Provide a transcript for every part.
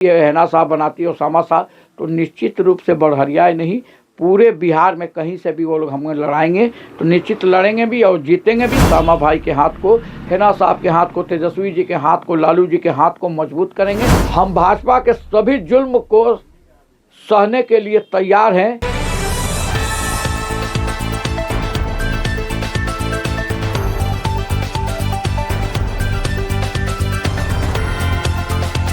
ये हैना साहब बनाती है ओसामा साहब, तो निश्चित रूप से बड़हरिया नहीं पूरे बिहार में कहीं से भी वो लोग हमें लड़ाएंगे तो निश्चित लड़ेंगे भी और जीतेंगे भी। ओसामा भाई के हाथ को, हैना साहब के हाथ को, तेजस्वी जी के हाथ को, लालू जी के हाथ को मजबूत करेंगे। हम भाजपा के सभी जुल्म को सहने के लिए तैयार हैं।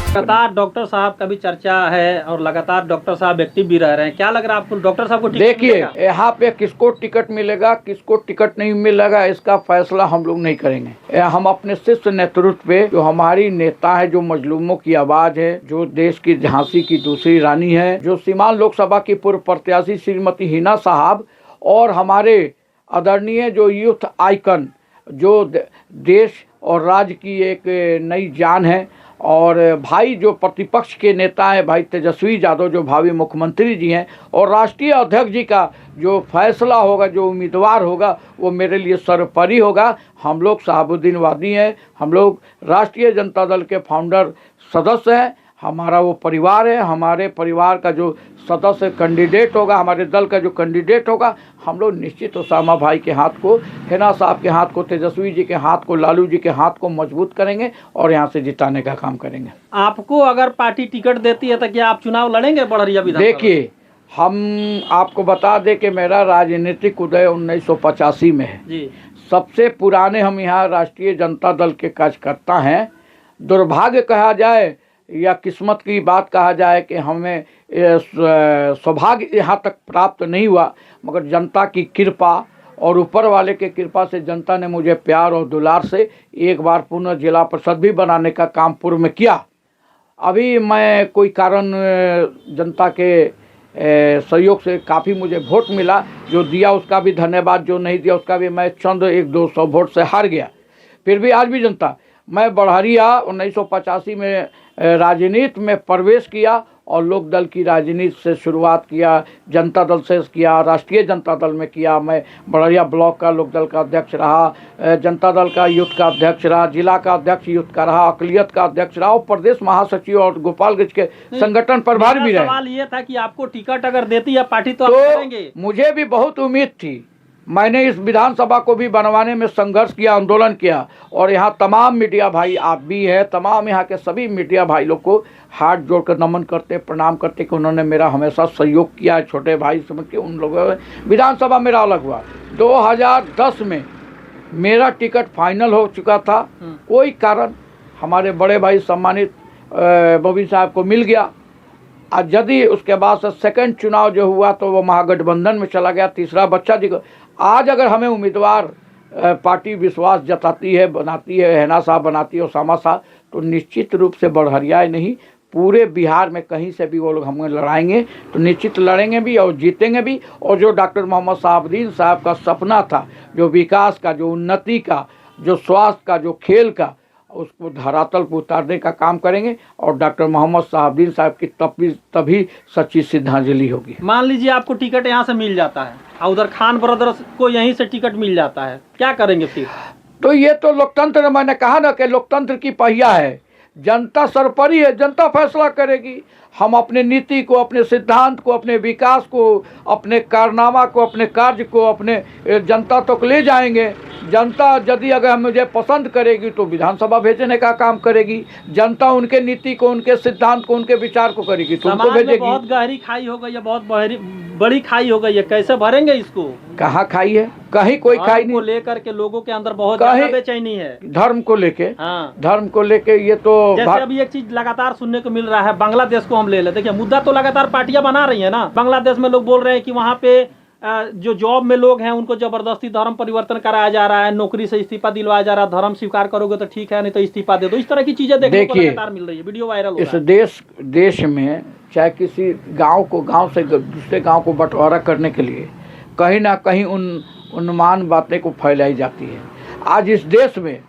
लगातार डॉक्टर साहब का भी चर्चा है और लगातार डॉक्टर साहब एक्टिव भी रह रहे हैं। क्या लग रहा है आपको डॉक्टर साहब को टिकट देखिए, मिलेगा? यहाँ पे किसको टिकट मिलेगा, किसको टिकट नहीं मिलेगा, इसका फैसला हम लोग नहीं करेंगे। हम अपने शीर्ष नेतृत्व पे, जो हमारी नेता है, जो मजलूमों की आवाज है, जो देश की झांसी की दूसरी रानी है, जो सीमांत लोकसभा की पूर्व प्रत्याशी श्रीमती हिना साहब और हमारे आदरणीय जो यूथ आइकन, जो देश और राज्य की एक नई जान है, और भाई जो प्रतिपक्ष के नेता हैं भाई तेजस्वी यादव जो भावी मुख्यमंत्री जी हैं, और राष्ट्रीय अध्यक्ष जी का जो फैसला होगा, जो उम्मीदवार होगा, वो मेरे लिए सर्वोपरि होगा। हम लोग शहाबुद्दीनवादी हैं, हम लोग राष्ट्रीय जनता दल के फाउंडर सदस्य हैं। हमारा वो परिवार है, हमारे परिवार का जो सदस्य कैंडिडेट होगा, हमारे दल का जो कैंडिडेट होगा, हम लोग निश्चित ओसामा भाई के हाथ को, हैना साहब के हाथ को, तेजस्वी जी के हाथ को, लालू जी के हाथ को मजबूत करेंगे और यहाँ से जिताने का काम करेंगे। आपको अगर पार्टी टिकट देती है तो क्या आप चुनाव लड़ेंगे बड़हरिया विधानसभा? देखिए, हम आपको बता दें कि मेरा राजनीतिक उदय 1985 में है जी। सबसे पुराने हम यहाँ राष्ट्रीय जनता दल के कार्यकर्ता हैं। दुर्भाग्य कहा जाए या किस्मत की बात कहा जाए कि हमें सौभाग्य यहाँ तक प्राप्त नहीं हुआ, मगर जनता की कृपा और ऊपर वाले के कृपा से जनता ने मुझे प्यार और दुलार से एक बार पुनः जिला परिषद भी बनाने का काम पूर्व में किया। अभी मैं कोई कारण जनता के सहयोग से काफ़ी मुझे वोट मिला, जो दिया उसका भी धन्यवाद, जो नहीं दिया उसका भी, मैं चंद 100-200 वोट से हार गया। फिर भी आज भी जनता, मैं बड़हरिया 1985 में राजनीति में प्रवेश किया और लोक दल की राजनीति से शुरुआत किया, जनता दल से किया, राष्ट्रीय जनता दल में किया। मैं बड़हरिया ब्लॉक का लोक दल का अध्यक्ष रहा, जनता दल का यूथ का अध्यक्ष रहा, जिला का अध्यक्ष यूथ का रहा, अकलियत का अध्यक्ष रहा और प्रदेश महासचिव और गोपालगंज के संगठन प्रभारी भी रहे। सवाल ये था कि आपको टिकट अगर देती है पार्टी तो आप करेंगे? मुझे भी बहुत उम्मीद थी। मैंने इस विधानसभा को भी बनवाने में संघर्ष किया, आंदोलन किया, और यहाँ तमाम मीडिया भाई, आप भी हैं, तमाम यहाँ के सभी मीडिया भाई लोग को हाथ जोड़कर नमन करते, प्रणाम करते कि उन्होंने मेरा हमेशा सहयोग किया। छोटे भाई समझ के उन लोगों विधानसभा मेरा अलग हुआ। 2010 में मेरा टिकट फाइनल हो चुका था, कोई कारण हमारे बड़े भाई सम्मानित बॉबी साहब को मिल गया। आज यदि उसके बाद से सेकंड चुनाव जो हुआ तो वो महागठबंधन में चला गया, तीसरा बच्चा जी को। आज अगर हमें उम्मीदवार पार्टी विश्वास जताती है, बनाती है, हैना साहब बनाती है, ओसामा साहब, तो निश्चित रूप से बड़हरिया नहीं पूरे बिहार में कहीं से भी वो लोग हमें लड़ाएंगे तो निश्चित लड़ेंगे भी और जीतेंगे भी। और जो डॉक्टर मोहम्मद शहाबुद्दीन साहब का सपना था, जो विकास का, जो उन्नति का, जो स्वास्थ्य का, जो खेल का, उसको धरातल पर उतारने का काम करेंगे और डॉक्टर मोहम्मद शहाबुद्दीन साहब की तभी सच्ची श्रद्धांजलि होगी। मान लीजिए आपको टिकट यहाँ से मिल जाता है और उधर खान ब्रदर्स को यहीं से टिकट मिल जाता है, क्या करेंगे फिर? तो ये तो लोकतंत्र, मैंने कहा ना कि लोकतंत्र की पहिया है, जनता सर्वोपरि है, जनता फैसला करेगी। हम अपने नीति को, अपने सिद्धांत को, अपने विकास को, अपने कारनामा को, अपने कार्य को अपने जनता तक ले जाएंगे। जनता यदि अगर मुझे पसंद करेगी तो विधानसभा भेजने का काम करेगी। जनता उनके नीति को, उनके सिद्धांत को, उनके विचार को करेगी तो उनको भेजेगी। बहुत गहरी खाई हो गई है, बहुत बड़ी खाई हो गई है, कैसे भरेंगे इसको? कहाँ खाई है? कहीं कोई खाई नहीं। लेकर के लोगों के अंदर बहुत ज्यादा बेचैनी है धर्म को लेके। हाँ, धर्म को लेके ये तो जैसे अभी एक चीज लगातार सुनने को मिल रहा है, बांग्लादेश को हम ले लेते। देखिए, मुद्दा तो लगातार पार्टियां बना रही है ना। बांग्लादेश में लोग बोल रहे हैं कि वहाँ पे जो जॉब में लोग हैं उनको जबरदस्ती धर्म परिवर्तन कराया जा रहा है, नौकरी से इस्तीफा दिलवाया जा रहा है, धर्म स्वीकार करोगे तो ठीक है, नहीं तो इस्तीफा दे दो। इस तरह की चीजें देखने को लगातार मिल रही है, वीडियो वायरल हो रहा है। इस देश में चाहे किसी गांव से दूसरे गांव को बंटवारा करने के लिए कहीं ना कहीं उन्मान बातें को फैलाई जाती है। आज इस देश में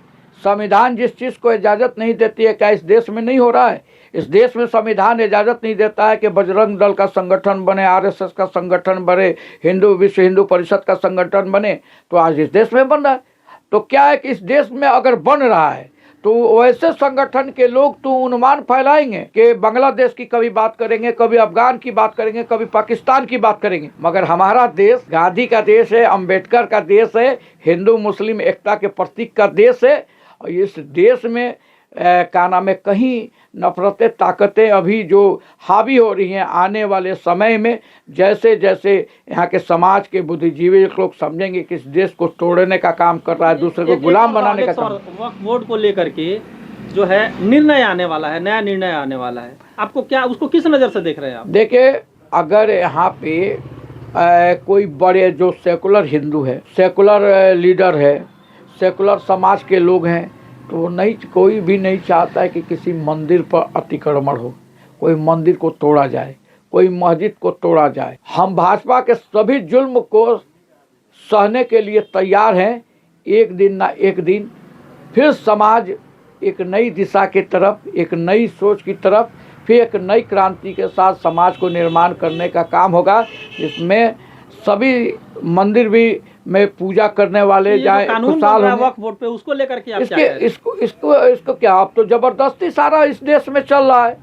संविधान जिस चीज़ को इजाज़त नहीं देती है, क्या इस देश में नहीं हो रहा है? इस देश में संविधान इजाज़त नहीं देता है कि बजरंग दल का संगठन बने, आरएसएस का संगठन बने, विश्व हिंदू परिषद का संगठन बने, तो आज इस देश में बन रहा है। तो क्या है कि इस देश में अगर बन रहा है तो वैसे संगठन के लोग तो अनुमान फैलाएंगे कि बांग्लादेश की कभी बात करेंगे, कभी अफगान की बात करेंगे, कभी पाकिस्तान की बात करेंगे। मगर हमारा देश गांधी का देश है, अंबेडकर का देश है, हिंदू मुस्लिम एकता के प्रतीक का देश है। और इस देश में का नाम है कहीं नफरतें ताकतें अभी जो हावी हो रही हैं, आने वाले समय में जैसे जैसे यहाँ के समाज के बुद्धिजीवी लोग समझेंगे कि इस देश को तोड़ने का काम कर रहा है, दूसरे को गुलाम बनाने का काम। वक्फ बोर्ड को लेकर के जो है निर्णय आने वाला है, नया निर्णय आने वाला है, आपको क्या उसको किस नज़र से देख रहे हैं आप? देखिए, अगर यहाँ पे कोई बड़े जो सेकुलर हिंदू है, सेकुलर लीडर है, सेकुलर समाज के लोग हैं, तो नहीं, कोई भी नहीं चाहता है कि किसी मंदिर पर अतिक्रमण हो, कोई मंदिर को तोड़ा जाए, कोई मस्जिद को तोड़ा जाए। हम भाजपा के सभी जुल्म को सहने के लिए तैयार हैं। एक दिन ना एक दिन फिर समाज एक नई दिशा की तरफ, एक नई सोच की तरफ, फिर एक नई क्रांति के साथ समाज को निर्माण करने का काम होगा, जिसमें सभी मंदिर भी में पूजा करने वाले जाए खुशहाल होंगे। वक्फ बोर्ड पे उसको लेकर के आप क्या कह रहे हैं? इसको क्या, अब तो जबरदस्ती सारा इस देश में चल रहा है।